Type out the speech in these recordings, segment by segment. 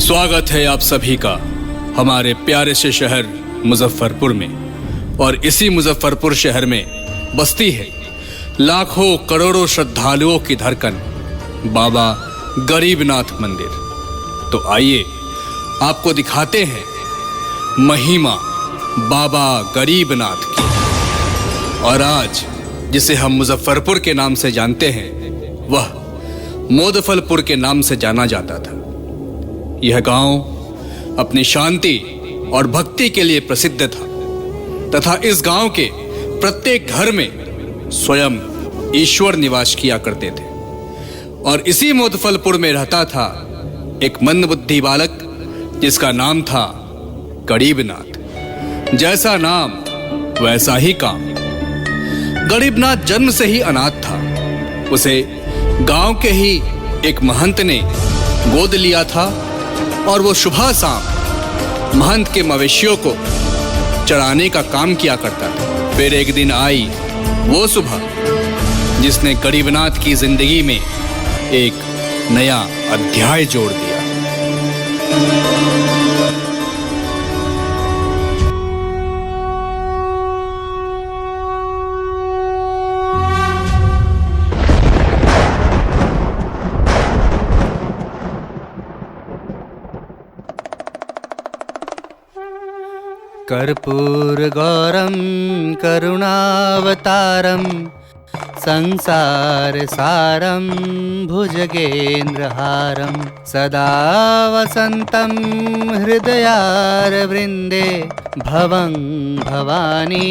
स्वागत है आप सभी का हमारे प्यारे से शहर मुजफ्फरपुर में। और इसी मुजफ्फरपुर शहर में बसती है लाखों करोड़ों श्रद्धालुओं की धड़कन बाबा गरीबनाथ मंदिर। तो आइए आपको दिखाते हैं महिमा बाबा गरीबनाथ की। और आज जिसे हम मुजफ्फरपुर के नाम से जानते हैं वह मोदफलपुर के नाम से जाना जाता था। यह गांव अपनी शांति और भक्ति के लिए प्रसिद्ध था तथा इस गांव के प्रत्येक घर में स्वयं ईश्वर निवास किया करते थे। और इसी मोदफलपुर में रहता था एक मंदबुद्धि बालक जिसका नाम था गरीबनाथ। जैसा नाम वैसा ही काम। गरीबनाथ जन्म से ही अनाथ था। उसे गांव के ही एक महंत ने गोद लिया था और वो सुबह शाम महंत के मवेशियों को चराने का काम किया करता था। फिर एक दिन आई वो सुबह जिसने गरीबनाथ की जिंदगी में एक नया अध्याय जोड़ दिया। कर्पूर गौरम करुणावतारम संसार सारम भुजगेन्द्रहारम सदा वसंतम हृदयारविंदे भवं भवानी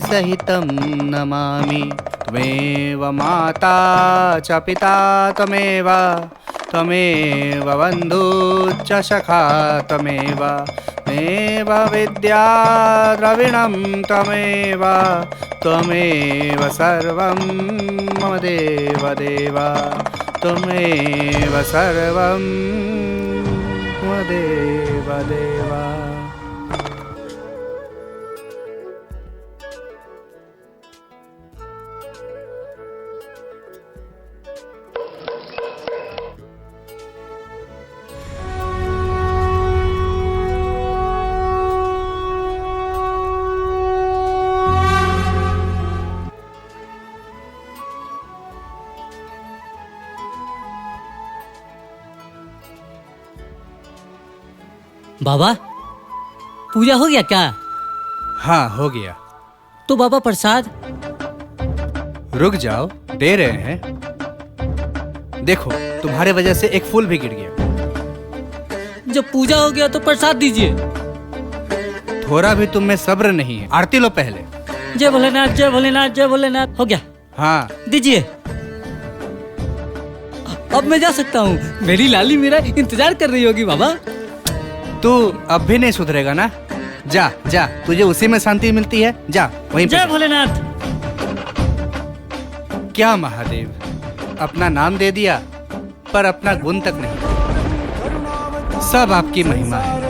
सहितं नमामि। त्वमेव माता च पिता त्वमेव बन्धुश्च सखा त्वमेव विद्या द्रविणं त्वमेव सर्वं मम देव त्वमेव सर्वं मम देव। बाबा पूजा हो गया क्या? हाँ हो गया। तो बाबा प्रसाद? रुक जाओ, दे रहे हैं। देखो तुम्हारे वजह से एक फूल भी गिर गया। जब पूजा हो गया तो प्रसाद दीजिए। थोड़ा भी तुम में सब्र नहीं है। आरती लो पहले। जय भोलेनाथ जय भोलेनाथ जय भोलेनाथ। हो गया। हाँ दीजिए। अब मैं जा सकता हूँ। मेरी लाली मेरा इंतजार कर रही होगी बाबा। तू अब भी नहीं सुधरेगा ना। जा जा, तुझे उसी में शांति मिलती है। जा वहीं पे। जय भोलेनाथ। क्या महादेव, अपना नाम दे दिया पर अपना गुण तक नहीं। सब आपकी महिमा है।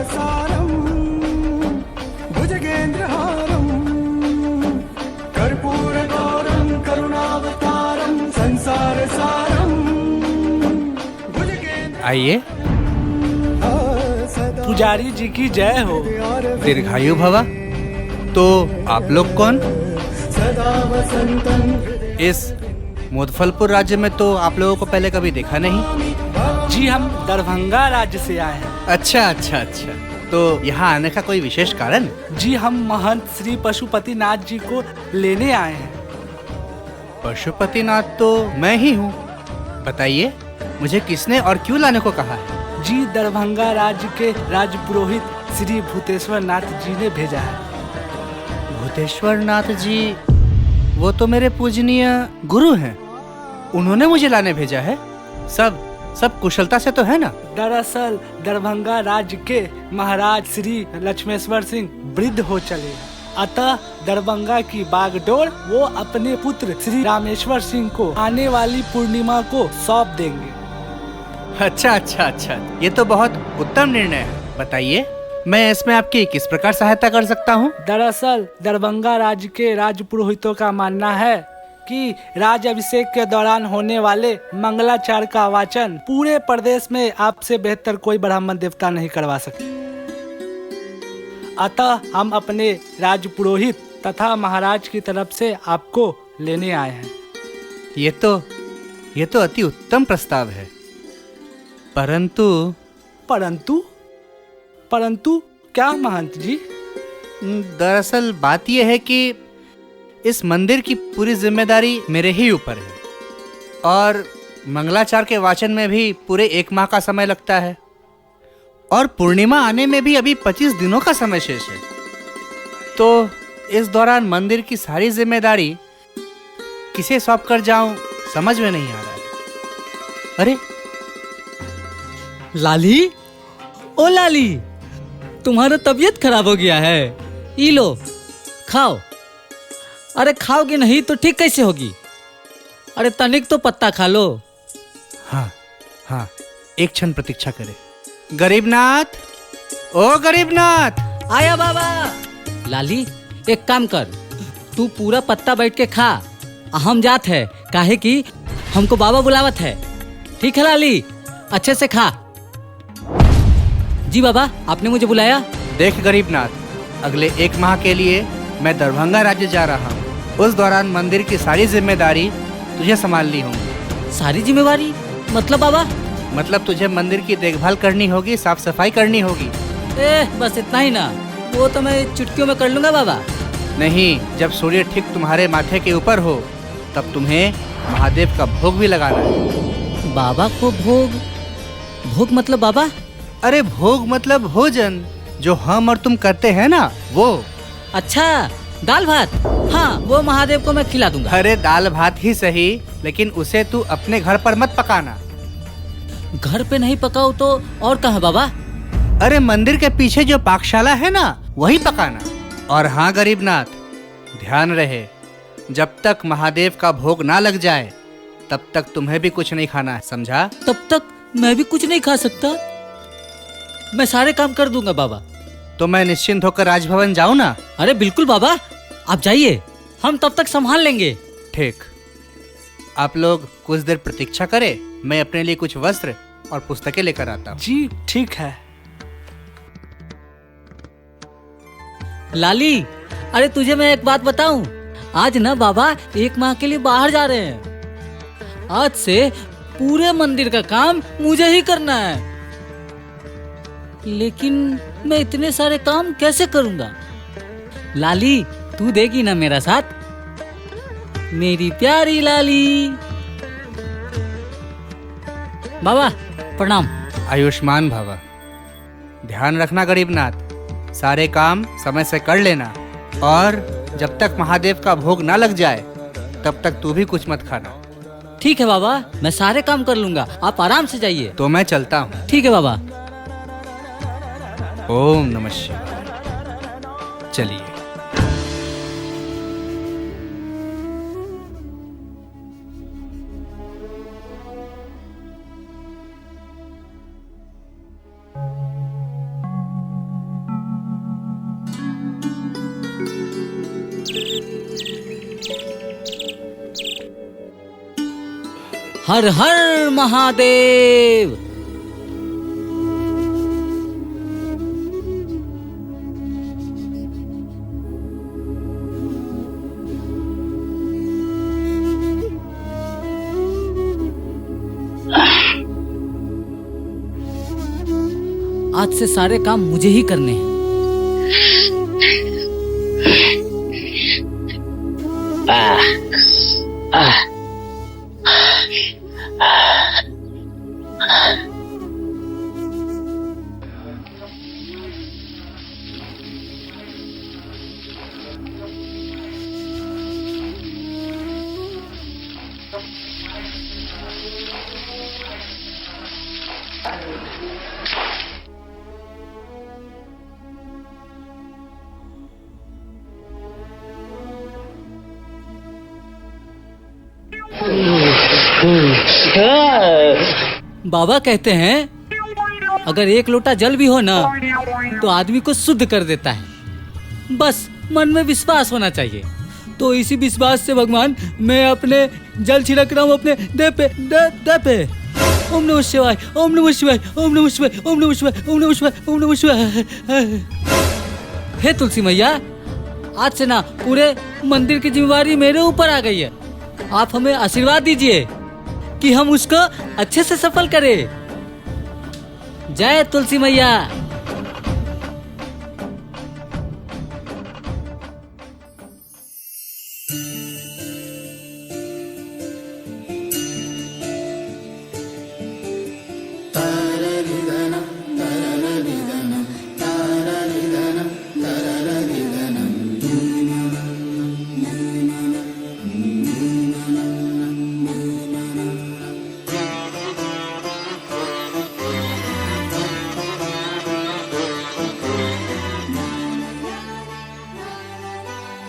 आइए। पुजारी जी की जय हो। दीर्घायु भवा। तो आप लोग कौन? इस मोदफलपुर राज्य में तो आप लोगों को पहले कभी देखा नहीं। जी हम दरभंगा राज्य से आए हैं। अच्छा अच्छा अच्छा। तो यहाँ आने का कोई विशेष कारण? जी हम महंत श्री पशुपतिनाथ जी को लेने आए हैं। पशुपतिनाथ तो मैं ही हूँ। बताइए मुझे किसने और क्यों लाने को कहा है? जी दरभंगा राज्य के राज पुरोहित श्री भूतेश्वर नाथ जी ने भेजा है। भूतेश्वर नाथ जी वो तो मेरे पूजनीय गुरु हैं। उन्होंने मुझे लाने भेजा है। सब कुशलता से तो है ना? दरअसल दरभंगा राज्य के महाराज श्री लक्ष्मेश्वर सिंह वृद्ध हो चले, अतः दरभंगा की बागडोर वो अपने पुत्र श्री रामेश्वर सिंह को आने वाली पूर्णिमा को सौंप देंगे। अच्छा अच्छा अच्छा, ये तो बहुत उत्तम निर्णय है। बताइए मैं इसमें आपकी किस प्रकार सहायता कर सकता हूँ? दरअसल दरभंगा राज्य के राज पुरोहितों का मानना है कि राज अभिषेक के दौरान होने वाले मंगलाचार का वाचन पूरे प्रदेश में आपसे बेहतर कोई ब्राह्मण देवता नहीं करवा सकते। अतः हम अपने राज पुरोहित तथा महाराज की तरफ से आपको लेने आए हैं। ये तो अति उत्तम प्रस्ताव है, परंतु क्या महंत जी? दरअसल बात यह है कि इस मंदिर की पूरी जिम्मेदारी मेरे ही ऊपर है और मंगलाचार के वाचन में भी पूरे 1 माह का समय लगता है और पूर्णिमा आने में भी अभी 25 दिनों का समय शेष है। तो इस दौरान मंदिर की सारी जिम्मेदारी किसे सौंप कर जाऊं समझ में नहीं आ रहा है। अरे लाली, ओ लाली, तुम्हारा तबीयत खराब हो गया है। ई लो, खाओ। अरे खाओगी नहीं तो ठीक कैसे होगी? अरे तनिक तो पत्ता खा लो। हाँ, एक क्षण प्रतीक्षा करे। गरीबनाथ, ओ गरीबनाथ। आया बाबा। लाली, एक काम कर, तू पूरा पत्ता बैठ के खा। हम जात है, काहे कि हमको बाबा बुलावत है। ठीक है लाली, अच्छे से खा। जी बाबा, आपने मुझे बुलाया? देख गरीबनाथ, अगले 1 माह के लिए मैं दरभंगा राज्य जा रहा हूँ। उस दौरान मंदिर की सारी जिम्मेदारी तुझे संभालनी होगी। सारी जिम्मेवारी मतलब बाबा? मतलब तुझे मंदिर की देखभाल करनी होगी, साफ सफाई करनी होगी। बस इतना ही ना? वो तो मैं चुटकियों में कर लूंगा बाबा। नहीं, जब सूर्य ठीक तुम्हारे माथे के ऊपर हो तब तुम्हें महादेव का भोग भी लगाना है। बाबा को भोग मतलब बाबा? अरे भोग मतलब भोजन, जो हम और तुम करते हैं ना, वो। अच्छा, दाल भात? हाँ, वो महादेव को मैं खिला दूंगा। अरे दाल भात ही सही, लेकिन उसे तू अपने घर पर मत पकाना। घर पे नहीं पकाओ तो और कहाँ बाबा? अरे मंदिर के पीछे जो पाकशाला है ना, वही पकाना। और हाँ गरीबनाथ, ध्यान रहे, जब तक महादेव का भोग ना लग जाए तब तक तुम्हें भी कुछ नहीं खाना है, समझा? तब तक मैं भी कुछ नहीं खा सकता? मैं सारे काम कर दूंगा बाबा। तो मैं निश्चिंत होकर राजभवन जाऊँ ना? अरे बिल्कुल बाबा, आप जाइए, हम तब तक संभाल लेंगे। ठीक, आप लोग कुछ देर प्रतीक्षा करें, मैं अपने लिए कुछ वस्त्र और पुस्तकें लेकर आता हूँ। जी ठीक है। लाली, अरे तुझे मैं एक बात बताऊं, आज ना बाबा 1 माह के लिए बाहर जा रहे हैं। आज से पूरे मंदिर का काम मुझे ही करना है। लेकिन मैं इतने सारे काम कैसे करूंगा? लाली, तू देगी ना मेरा साथ? मेरी प्यारी लाली। बाबा प्रणाम। आयुष्मान भव। ध्यान रखना गरीबनाथ, सारे काम समय से कर लेना और जब तक महादेव का भोग ना लग जाए तब तक तू भी कुछ मत खाना। ठीक है बाबा, मैं सारे काम कर लूंगा, आप आराम से जाइए। तो मैं चलता हूँ। ठीक है बाबा। ओम नमः शिवाय। चलिए। हर हर महादेव। आज से सारे काम मुझे ही करने हैं। बाबा कहते हैं अगर 1 लोटा जल भी हो ना तो आदमी को शुद्ध कर देता है। बस मन में विश्वास होना चाहिए। तो इसी विश्वास से भगवान मैं अपने जल छिड़क रहा हूँ अपने देह पे, देह पे। ओम नमः शिवाय, ओम नमः शिवाय, ओम नमः शिवाय, ओम नमः शिवाय, ओम नमः शिवाय, ओम नमः शिवाय। हे तुलसी मैया, आज से ना पूरे मंदिर की जिम्मेवारी मेरे ऊपर आ गई है। आप हमें आशीर्वाद दीजिए कि हम उसको अच्छे से सफल करें। जय तुलसी मैया।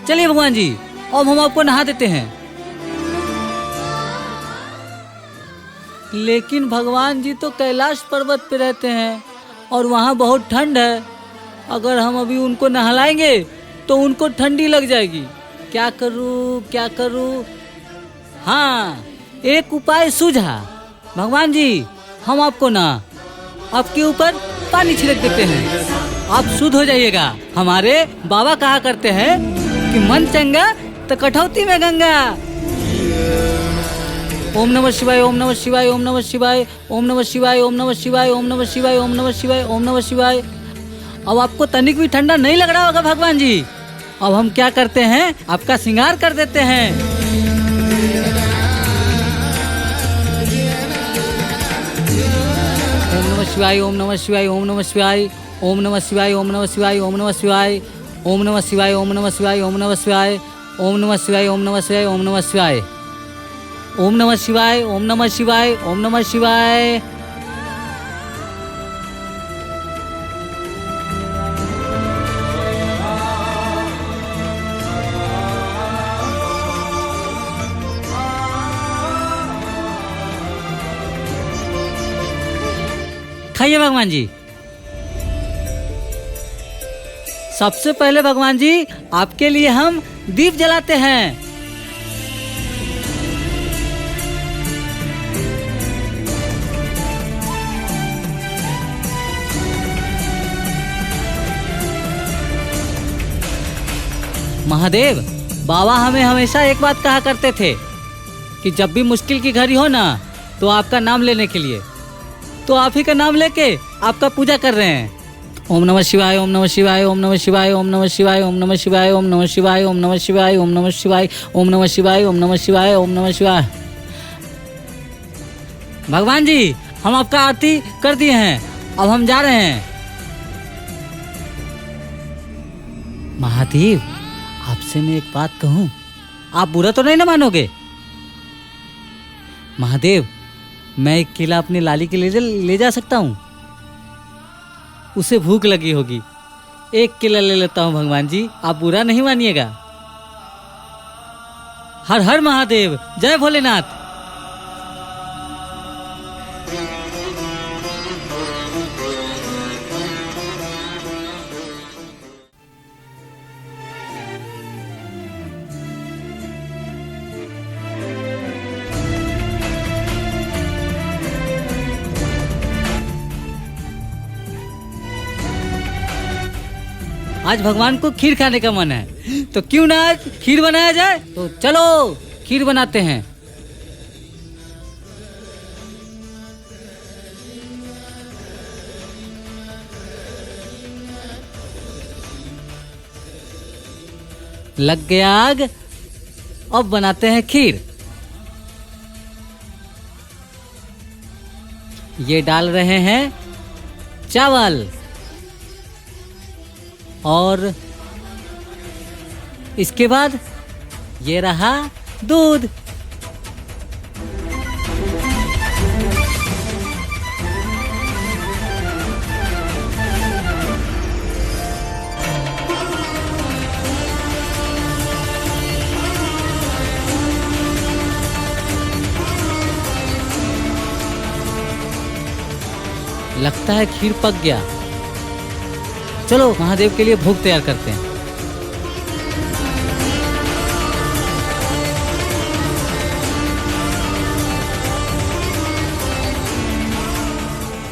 चलिए भगवान जी, अब हम आपको नहा देते हैं। लेकिन भगवान जी तो कैलाश पर्वत पे रहते हैं और वहाँ बहुत ठंड है। अगर हम अभी उनको नहलाएंगे तो उनको ठंडी लग जाएगी। क्या करूँ, क्या करूँ? हाँ, एक उपाय सूझा। भगवान जी, हम आपको ना आपके ऊपर पानी छिड़क देते हैं, आप शुद्ध हो जाइएगा। हमारे बाबा कहा करते हैं कि मन चंगा तो कठौती में गंगा। ओम नमः शिवाय, ओम नमः शिवाय, ओम नमः शिवाय, ओम नमः शिवाय, ओम नमः शिवाय, ओम नमः शिवाय, ओम नमः शिवाय, ओम नमः शिवाय। अब आपको तनिक भी ठंडा नहीं लग रहा होगा भगवान जी। अब हम क्या करते हैं, आपका श्रृंगार कर देते हैं। ओम नमः शिवाय, ओम नमः शिवाय, ओम नमः शिवाय, ओम नमः शिवाय, ओम नमः शिवाय, ओम नमः शिवाय, ओम नमः शिवाय, ओम नमः शिवाय, ओम नमः शिवाय, ओम नमः शिवाय, ओम नमः शिवाय, ओम नमः शिवाय, ओम नमः शिवाय, ओम नमः शिवाय, ओम नमः शिवाय। खाइए भगवान जी। सबसे पहले भगवान जी आपके लिए हम दीप जलाते हैं। महादेव, बाबा हमें हमेशा एक बात कहा करते थे कि जब भी मुश्किल की घड़ी हो ना तो आपका नाम लेने के लिए, तो आप ही का नाम लेके आपका पूजा कर रहे हैं। ओम नमः शिवाय, ओम नमः शिवाय, ओम नमः शिवाय, ओम नमः शिवाय, ओम नमः शिवाय, ओम नमः शिवाय, ओम नमः शिवाय, ओम नमः शिवाय, ओम नमः शिवाय, ओम नमः शिवाय, ओम नमः शिवाय। भगवान जी, हम आपका आरती कर दिए हैं, अब हम जा रहे हैं। महादेव, आपसे मैं एक बात कहूं, आप बुरा तो नहीं ना मानोगे? महादेव, मैं एक केला अपनी लाली के लिए ले जा सकता हूं? उसे भूख लगी होगी, एक केला ले लेता हूं भगवान जी, आप बुरा नहीं मानिएगा। हर हर महादेव, जय भोलेनाथ। आज भगवान को खीर खाने का मन है, तो क्यों ना आज खीर बनाया जाए। तो चलो खीर बनाते हैं। लग गया आग, अब बनाते हैं खीर। ये डाल रहे हैं चावल और इसके बाद ये रहा दूध। लगता है खीर पक गया। चलो महादेव के लिए भोग तैयार करते हैं।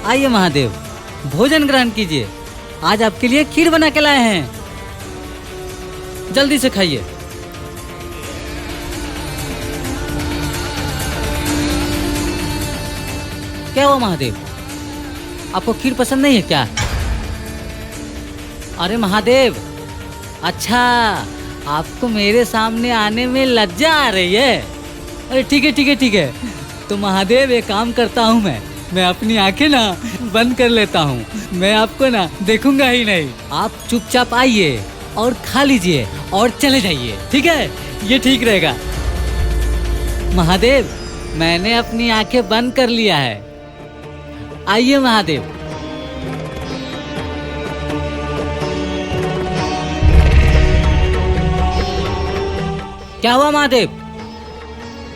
आइए महादेव, भोजन ग्रहण कीजिए। आज आपके लिए खीर बना के लाए हैं, जल्दी से खाइए। क्या हुआ महादेव, आपको खीर पसंद नहीं है क्या? अरे महादेव, अच्छा आपको मेरे सामने आने में लज्जा आ रही है। अरे ठीक है ठीक है ठीक है, तो महादेव एक काम करता हूँ, मैं अपनी आंखें ना बंद कर लेता हूँ, मैं आपको ना देखूंगा ही नहीं। आप चुपचाप आइए और खा लीजिए और चले जाइए, ठीक है? ये ठीक रहेगा। महादेव, मैंने अपनी आंखें बंद कर लिया है, आइए महादेव। क्या हुआ महादेव,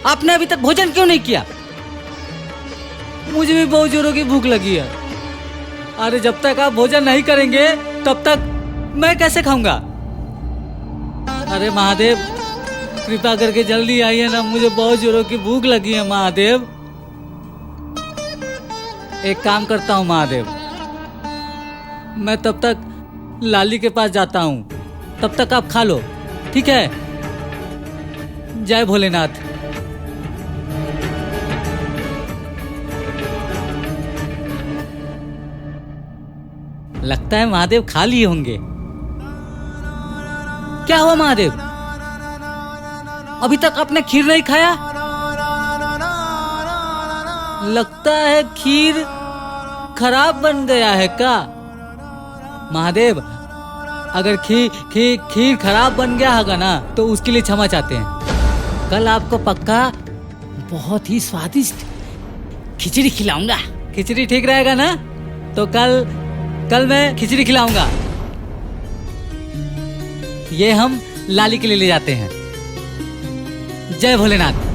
आपने अभी तक भोजन क्यों नहीं किया? मुझे भी बहुत जोरों की भूख लगी है। अरे जब तक आप भोजन नहीं करेंगे तब तक मैं कैसे खाऊंगा? अरे महादेव, कृपा करके जल्दी आइए ना, मुझे बहुत जोरों की भूख लगी है महादेव। एक काम करता हूँ महादेव, मैं तब तक लाली के पास जाता हूँ, तब तक आप खा लो, ठीक है? जय भोलेनाथ। लगता है महादेव खा लिए होंगे। क्या हुआ महादेव, अभी तक आपने खीर नहीं खाया? लगता है खीर खराब बन गया है क्या? महादेव, अगर खीर खराब बन गया होगा ना तो उसके लिए क्षमा चाहते हैं। कल आपको पक्का बहुत ही स्वादिष्ट खिचड़ी खिलाऊंगा। खिचड़ी ठीक रहेगा ना? तो कल मैं खिचड़ी खिलाऊंगा। ये हम लाली के लिए ले जाते हैं। जय भोलेनाथ।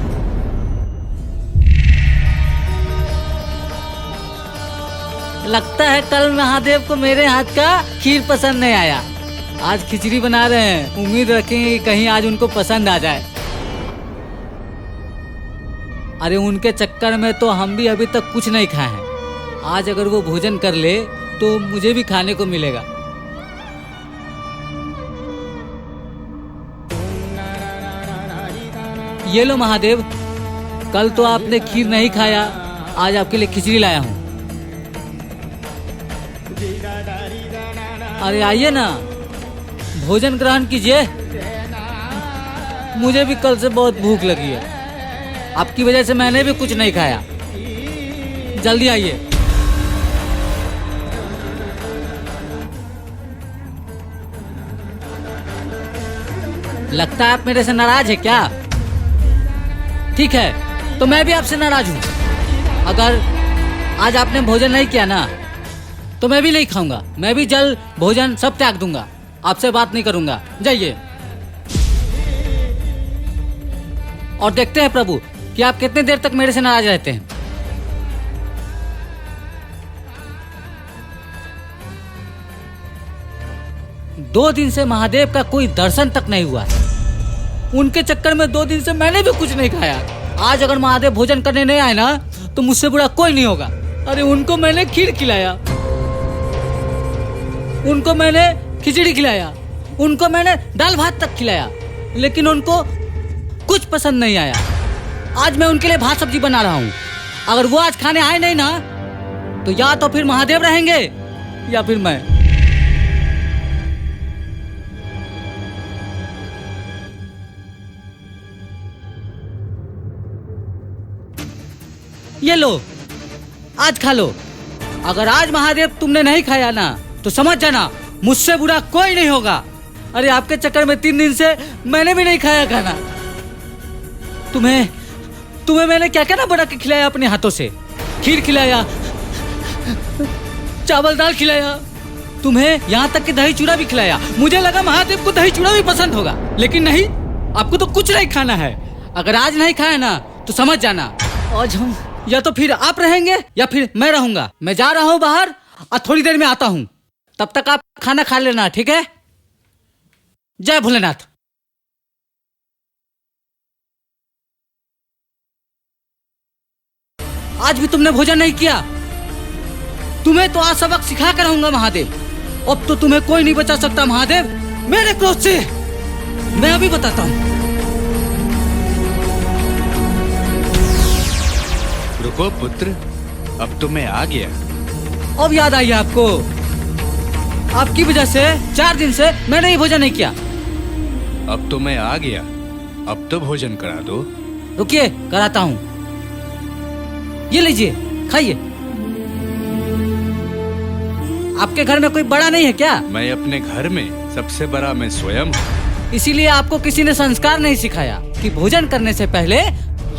लगता है कल महादेव को मेरे हाथ का खीर पसंद नहीं आया। आज खिचड़ी बना रहे हैं, उम्मीद रखेंगे कहीं आज उनको पसंद आ जाए। अरे उनके चक्कर में तो हम भी अभी तक कुछ नहीं खाए हैं। आज अगर वो भोजन कर ले तो मुझे भी खाने को मिलेगा। ये लो महादेव, कल तो आपने खीर नहीं खाया, आज आपके लिए खिचड़ी लाया हूँ। अरे आइए ना, भोजन ग्रहण कीजिए। मुझे भी कल से बहुत भूख लगी है, आपकी वजह से मैंने भी कुछ नहीं खाया। जल्दी आइए। लगता है आप मेरे से नाराज है क्या? ठीक है, तो मैं भी आपसे नाराज हूँ। अगर आज आपने भोजन नहीं किया ना तो मैं भी नहीं खाऊंगा। मैं भी जल भोजन सब त्याग दूंगा, आपसे बात नहीं करूंगा। जाइए। और देखते हैं प्रभु कि आप कितने देर तक मेरे से नाराज रहते हैं। दो दिन से महादेव का कोई दर्शन तक नहीं हुआ। उनके चक्कर में 2 दिन से मैंने भी कुछ नहीं खाया। आज अगर महादेव भोजन करने नहीं आए ना तो मुझसे बुरा कोई नहीं होगा। अरे उनको मैंने खीर खिलाया, उनको मैंने खिचड़ी खिलाया, उनको मैंने दाल भात तक खिलाया, लेकिन उनको कुछ पसंद नहीं आया। आज मैं उनके लिए भात सब्जी बना रहा हूँ। अगर वो आज खाने आए नहीं ना तो या तो फिर महादेव रहेंगे या फिर मैं। ये लो, आज खा लो। अगर आज महादेव तुमने नहीं खाया ना तो समझ जाना मुझसे बुरा कोई नहीं होगा। अरे आपके चक्कर में 3 दिन से मैंने भी नहीं खाया खाना। तुम्हें मैंने क्या क्या ना बना के खिलाया अपने हाथों से। खीर खिलाया, चावल दाल खिलाया, तुम्हें यहाँ तक कि दही चूड़ा भी खिलाया। मुझे लगा महादेव को दही चूड़ा भी पसंद होगा, लेकिन नहीं, आपको तो कुछ नहीं खाना है। अगर आज नहीं खाया ना तो समझ जाना आज हम या तो फिर आप रहेंगे या फिर मैं रहूंगा। मैं जा रहा हूँ बाहर और थोड़ी देर में आता हूँ, तब तक आप खाना खा लेना, ठीक है? जय भोलेनाथ। आज भी तुमने भोजन नहीं किया? तुम्हें तो आज सबक सिखा कर रहूंगा महादेव। अब तो तुम्हें कोई नहीं बचा सकता महादेव मेरे क्रोध से। मैं अभी बताता हूँ। रुको पुत्र, अब तो मैं आ गया। अब याद आई आपको? आपकी वजह से 4 दिन से मैंने ये भोजन नहीं किया। अब तो मैं आ गया, अब तो भोजन करा दो। रुकिए, कराता हूँ। ये लीजिए, खाइए। आपके घर में कोई बड़ा नहीं है क्या? मैं अपने घर में सबसे बड़ा मैं स्वयं हूँ। इसीलिए आपको किसी ने संस्कार नहीं सिखाया कि भोजन करने से पहले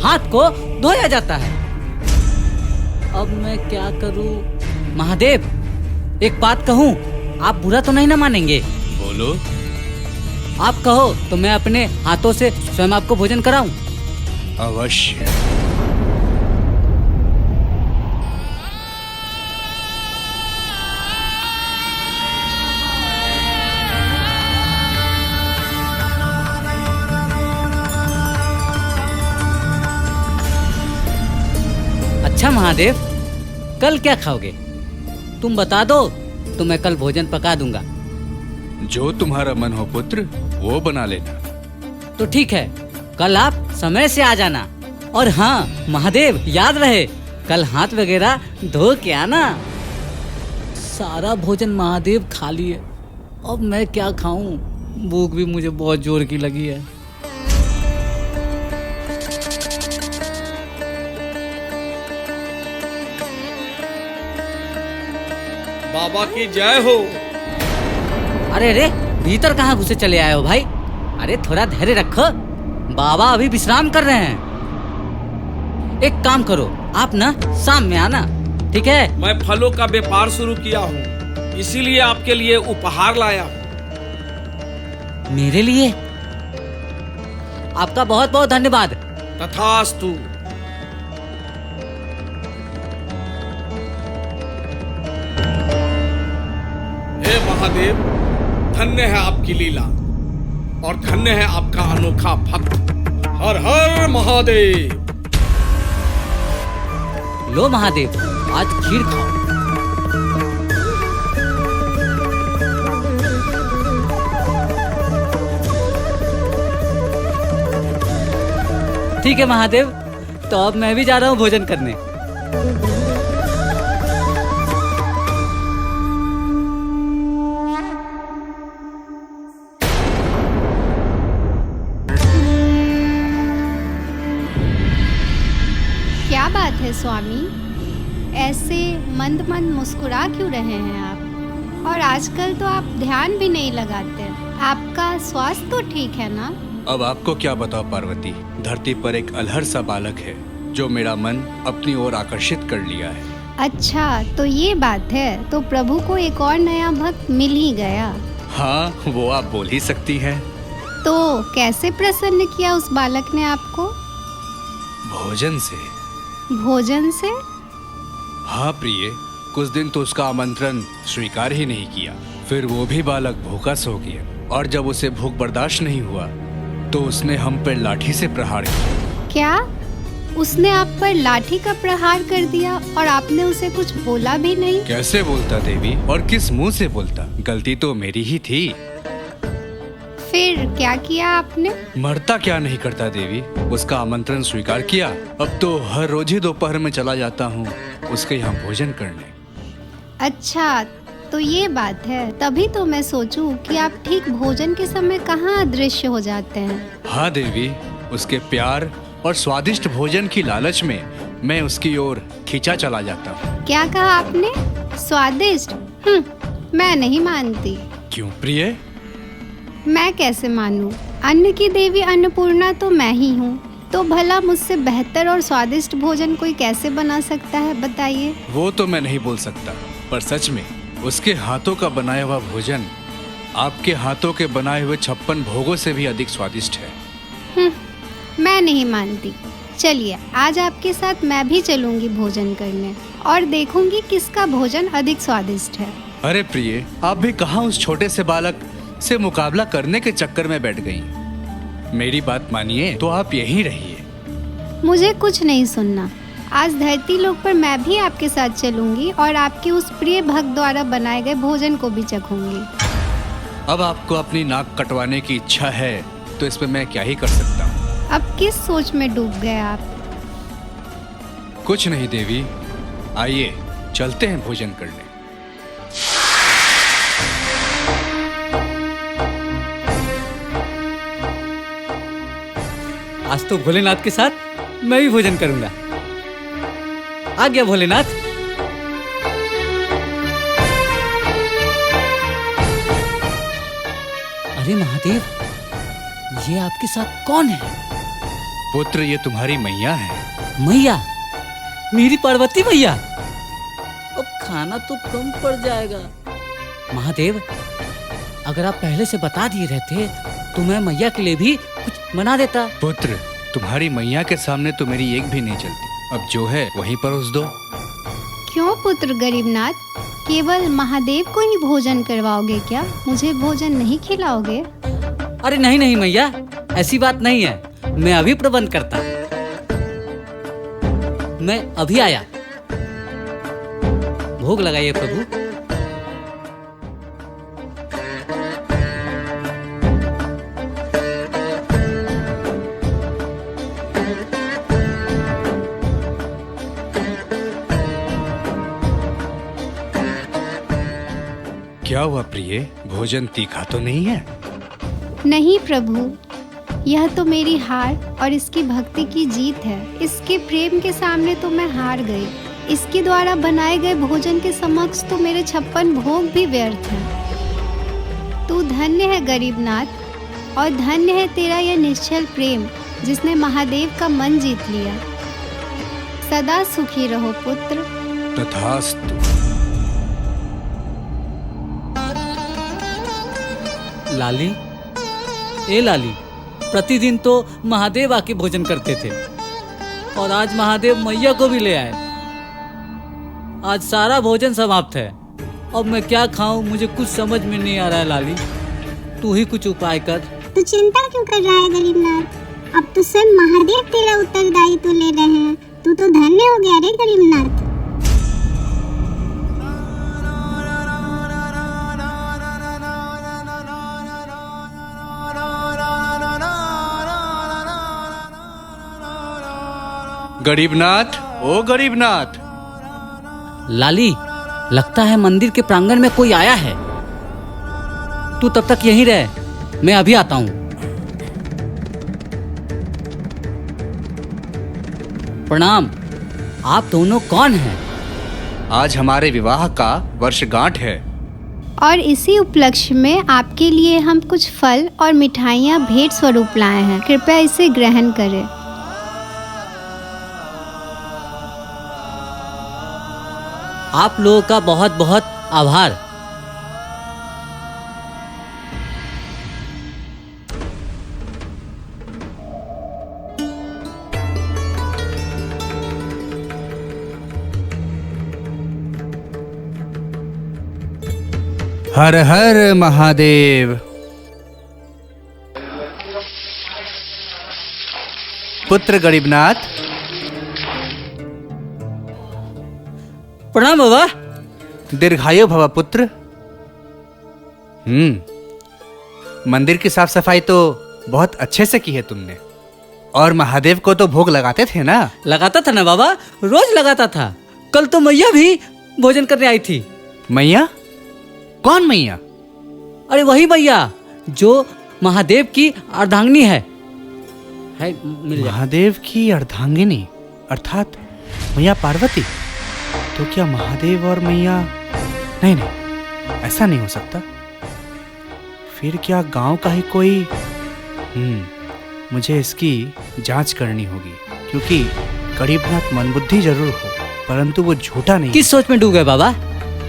हाथ को धोया जाता है। अब मैं क्या करूँ महादेव? एक बात कहूँ, आप बुरा तो नहीं ना मानेंगे? बोलो। आप कहो तो मैं अपने हाथों से स्वयं आपको भोजन कराऊं? अवश्य। अच्छा महादेव, कल क्या खाओगे? तुम बता दो तो मैं कल भोजन पका दूंगा। जो तुम्हारा मन हो पुत्र, वो बना लेना। तो ठीक है, कल आप समय से आ जाना। और हाँ महादेव, याद रहे कल हाथ वगैरह धो के आना। सारा भोजन महादेव खा लिए, अब मैं क्या खाऊं? भूख भी मुझे बहुत जोर की लगी है। बाबा की जय हो। अरे रे, भीतर कहाँ घुसे चले आए हो भाई? अरे थोड़ा धैर्य रखो, बाबा अभी विश्राम कर रहे हैं। एक काम करो, आप ना शाम में आना, ठीक है? मैं फलों का व्यापार शुरू किया हूँ, इसीलिए आपके लिए उपहार लाया हूँ। मेरे लिए? आपका बहुत बहुत धन्यवाद। तथास्तु। हे महादेव, धन्य है आपकी लीला और धन्य है आपका अनोखा भक्त। हर हर महादेव। लो महादेव, आज खीर खाओ। ठीक है महादेव, तो अब मैं भी जा रहा हूँ भोजन करने। क्या बात है स्वामी, ऐसे मंद मंद मुस्कुरा क्यों रहे हैं आप? और आजकल तो आप ध्यान भी नहीं लगाते। आपका स्वास्थ्य तो ठीक है ना? अब आपको क्या बताओ पार्वती, धरती पर एक अलहर सा बालक है जो मेरा मन अपनी ओर आकर्षित कर लिया है। अच्छा, तो ये बात है। तो प्रभु को एक और नया भक्त मिल ही गया। हाँ, वो आप बोल ही सकती हैं। तो कैसे प्रसन्न किया उस बालक ने आपको? भोजन से। भोजन से? हाँ प्रिय, कुछ दिन तो उसका आमंत्रण स्वीकार ही नहीं किया। फिर वो भी बालक भूखा सो गया और जब उसे भूख बर्दाश्त नहीं हुआ तो उसने हम पर लाठी से प्रहार किया। क्या? उसने आप पर लाठी का प्रहार कर दिया और आपने उसे कुछ बोला भी नहीं? कैसे बोलता देवी, और किस मुंह से बोलता? गलती तो मेरी ही थी। फिर क्या किया आपने? मरता क्या नहीं करता देवी, उसका आमंत्रण स्वीकार किया। अब तो हर रोज ही दोपहर में चला जाता हूँ उसके यहाँ भोजन करने। अच्छा, तो ये बात है। तभी तो मैं सोचूं कि आप ठीक भोजन के समय कहाँ अदृश्य हो जाते हैं। हाँ देवी, उसके प्यार और स्वादिष्ट भोजन की लालच में मैं उसकी ओर खींचा चला जाता हूँ। क्या कहा आपने? स्वादिष्ट? मैं नहीं मानती। क्यों प्रिय? मैं कैसे मानूं? अन्न की देवी अन्नपूर्णा तो मैं ही हूँ। तो भला मुझसे बेहतर और स्वादिष्ट भोजन कोई कैसे बना सकता है, बताइए? वो तो मैं नहीं बोल सकता, पर सच में उसके हाथों का बनाया हुआ भोजन आपके हाथों के बनाए हुए 56 भोगों से भी अधिक स्वादिष्ट है। मैं नहीं मानती। चलिए, आज आपके साथ मैं भी चलूंगी भोजन करने और देखूंगी किसका भोजन अधिक स्वादिष्ट है। अरे प्रिय, आप भी कहाँ उस छोटे से बालक से मुकाबला करने के चक्कर में बैठ गई। मेरी बात मानिए तो आप यहीं रहिए। मुझे कुछ नहीं सुनना। आज धरती लोक पर मैं भी आपके साथ चलूंगी और आपके उस प्रिय भक्त द्वारा बनाए गए भोजन को भी चखूंगी। अब आपको अपनी नाक कटवाने की इच्छा है तो इसमें मैं क्या ही कर सकता हूँ। अब किस सोच में डूब गए आप? कुछ नहीं देवी, आइए चलते हैं भोजन करने। आज तो भोलेनाथ के साथ मैं भी भोजन करूंगा। आ गया भोलेनाथ। अरे महादेव, ये आपके साथ कौन है? पुत्र, ये तुम्हारी मैया है। मैया? मेरी पार्वती मैया? अब खाना तो कम पड़ जाएगा। महादेव, अगर आप पहले से बता दिए रहते तो मैं मैया के लिए भी कुछ बना देता। पुत्र, तुम्हारी मैया के सामने तो मेरी एक भी नहीं चलती। अब जो है वहीं परोस दो। क्यों पुत्र गरीबनाथ, केवल महादेव को ही भोजन करवाओगे क्या? मुझे भोजन नहीं खिलाओगे? अरे नहीं नहीं मैया, ऐसी बात नहीं है। मैं अभी प्रबंध करता। मैं अभी आया। भोग लगाइए प्रभु। क्या हुआ प्रिय, भोजन तीखा तो नहीं है? नहीं प्रभु, यह तो मेरी हार और इसकी भक्ति की जीत है। इसके प्रेम के सामने तो मैं हार गई। इसके द्वारा बनाए गए भोजन के समक्ष तो मेरे 56 भोग भी व्यर्थ हैं। तू धन्य है गरीबनाथ, और धन्य है तेरा यह निश्चल प्रेम जिसने महादेव का मन जीत लिया। सदा सुखी रहो पुत्र। तथास्तु। लाली, ए लाली, प्रतिदिन तो महादेव आके भोजन करते थे और आज महादेव मैया को भी ले आए। आज सारा भोजन समाप्त है। अब मैं क्या खाऊं, मुझे कुछ समझ में नहीं आ रहा है। लाली, तू ही कुछ उपाय कर। तू चिंता क्यों कर रहा है गरीबनाथ? अब तो सब महादेव तेरा उत्तरदायित्व ले रहे हैं। तू तो धन्य हो गया रे गरीबनाथ। गरीबनाथ, ओ गरीबनाथ। लाली, लगता है मंदिर के प्रांगण में कोई आया है। तू तब तक यहीं रह, मैं अभी आता हूँ। प्रणाम। आप दोनों कौन हैं? आज हमारे विवाह का वर्षगांठ है और इसी उपलक्ष्य में आपके लिए हम कुछ फल और मिठाइयाँ भेंट स्वरूप लाए हैं। कृपया इसे ग्रहण करें। आप लोगों का बहुत बहुत आभार। हर हर महादेव। पुत्र गरीबनाथ। प्रणाम बाबा। दीर्घायु भव पुत्र। मंदिर की साफ सफाई तो बहुत अच्छे से की है तुमने। और महादेव को तो भोग लगाते थे ना? लगाता था ना बाबा, रोज लगाता था। कल तो मैया भी भोजन करने आई थी। मैया? कौन मैया? अरे वही मैया जो महादेव की अर्धांगिनी है। मिल जाए। महादेव की अर्धांगिनी अर्थात मैया पार्वती? तो क्या महादेव और मैया? नहीं नहीं, ऐसा नहीं हो सकता। फिर क्या गांव का ही कोई? मुझे इसकी जांच करनी होगी, क्योंकि गरीबनाथ मनबुद्धि जरूर हो, परंतु वो झूठा नहीं। किस सोच में डूब गए बाबा?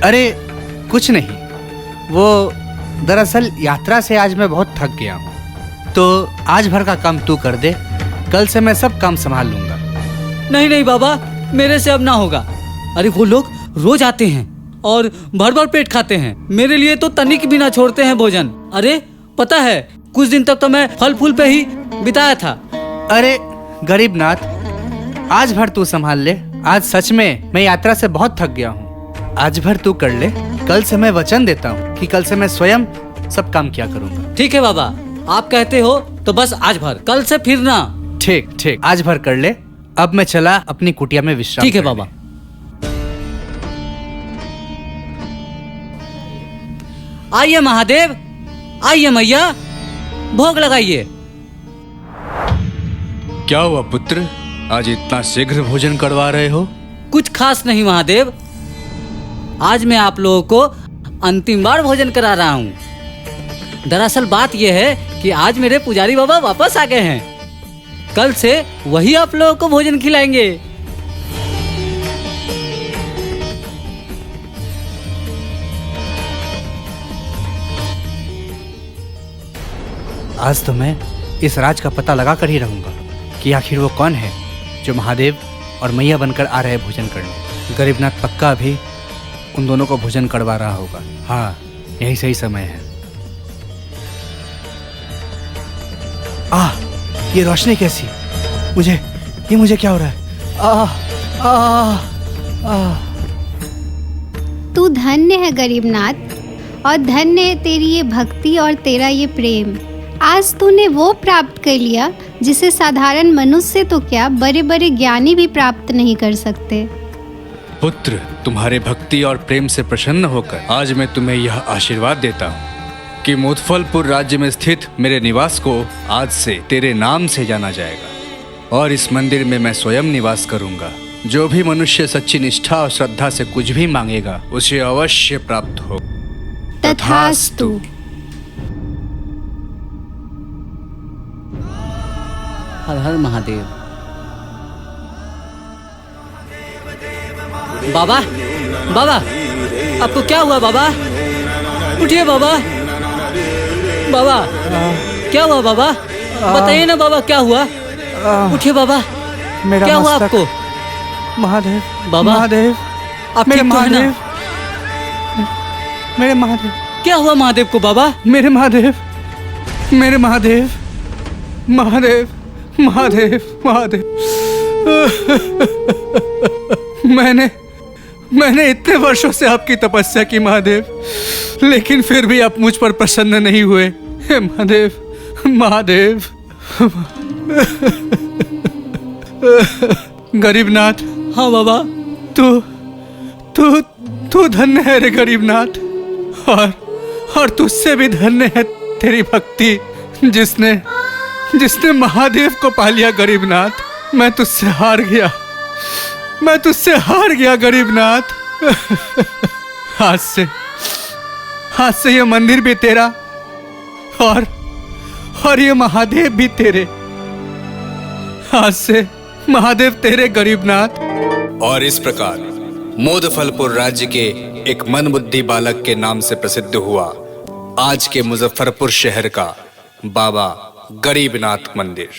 अरे कुछ नहीं, वो दरअसल यात्रा से आज मैं बहुत थक गया हूँ। तो आज भर का काम तू कर दे, कल से मैं सब काम संभाल लूंगा। नहीं नहीं बाबा, मेरे से अब ना होगा। अरे वो लोग रोज आते हैं और भर भर पेट खाते हैं। मेरे लिए तो तनिक भी ना छोड़ते हैं भोजन। अरे पता है, कुछ दिन तक तो मैं फल फूल पे ही बिताया था। अरे गरीबनाथ, आज भर तू संभाल ले, आज सच में मैं यात्रा से बहुत थक गया हूँ। आज भर तू कर ले, कल से मैं वचन देता हूँ कि कल से मैं स्वयं सब काम किया करूँगा। ठीक है बाबा, आप कहते हो तो बस आज भर, कल से फिर ना। ठीक ठीक, आज भर कर ले। अब मैं चला अपनी कुटिया में विश्राम ठीक है करने। बाबा। आइए महादेव, आइए मैया, भोग लगाइए। क्या हुआ पुत्र, आज इतना शीघ्र भोजन करवा रहे हो? कुछ खास नहीं महादेव, आज मैं आप लोगों को अंतिम बार भोजन करा रहा हूँ। दरअसल बात यह है कि आज मेरे पुजारी बाबा वापस आ गए हैं। कल से वही आप लोगों को भोजन खिलाएंगे। आज तो मैं इस राज का पता लगा कर ही रहूंगा कि आखिर वो कौन है जो महादेव और मैया बनकर आ रहे भोजन करने। गरीबनाथ पक्का भी उन दोनों को भोजन करवा रहा होगा। हाँ, यही सही समय है। ये रोशनी कैसी? मुझे क्या हो रहा है? तू धन्य है गरीबनाथ, और धन्य है तेरी ये भक्ति और तेरा ये प्रेम। आज तूने वो प्राप्त कर लिया जिसे साधारण मनुष्य तो क्या, बड़े बड़े ज्ञानी भी प्राप्त नहीं कर सकते। पुत्र, तुम्हारे भक्ति और प्रेम से प्रसन्न होकर आज मैं तुम्हें यह आशीर्वाद देता हूँ कि मुजफ्फरपुर राज्य में स्थित मेरे निवास को आज से तेरे नाम से जाना जाएगा और इस मंदिर में मैं स्वयं निवास करूंगा। जो भी मनुष्य सच्ची निष्ठा और श्रद्धा से कुछ भी मांगेगा उसे अवश्य प्राप्त हो। तथास्तु। हर हर महादेव। बाबा, बाबा, आपको क्या हुआ बाबा? उठिए बाबा। बाबा, क्या हुआ बाबा? बताइए ना बाबा, क्या हुआ? उठिए बाबा, क्या हुआ आपको? महादेव, बाबा, महादेव, आप मेरे ठीक तो हैं ना? महादेव, मेरे महादेव, क्या हुआ महादेव को बाबा? मेरे महादेव, मेरे महादेव, महादेव, महादेव, महादेव। मैंने इतने वर्षों से आपकी तपस्या की महादेव, लेकिन फिर भी आप मुझ पर प्रसन्न नहीं हुए। हे महादेव, महादेव। गरीबनाथ। हाँ बाबा। तू धन्य है रे गरीबनाथ, और तुझसे भी धन्य है तेरी भक्ति जिसने महादेव को पा लिया। गरीबनाथ, मैं तुझसे हार गया गरीबनाथ। आज से ये मंदिर भी तेरा और ये महादेव भी तेरे। आज से महादेव तेरे गरीबनाथ। और इस प्रकार मुजफ्फरपुर राज्य के एक मंदबुद्धि बालक के नाम से प्रसिद्ध हुआ आज के मुजफ्फरपुर शहर का बाबा गरीबनाथ मंदिर।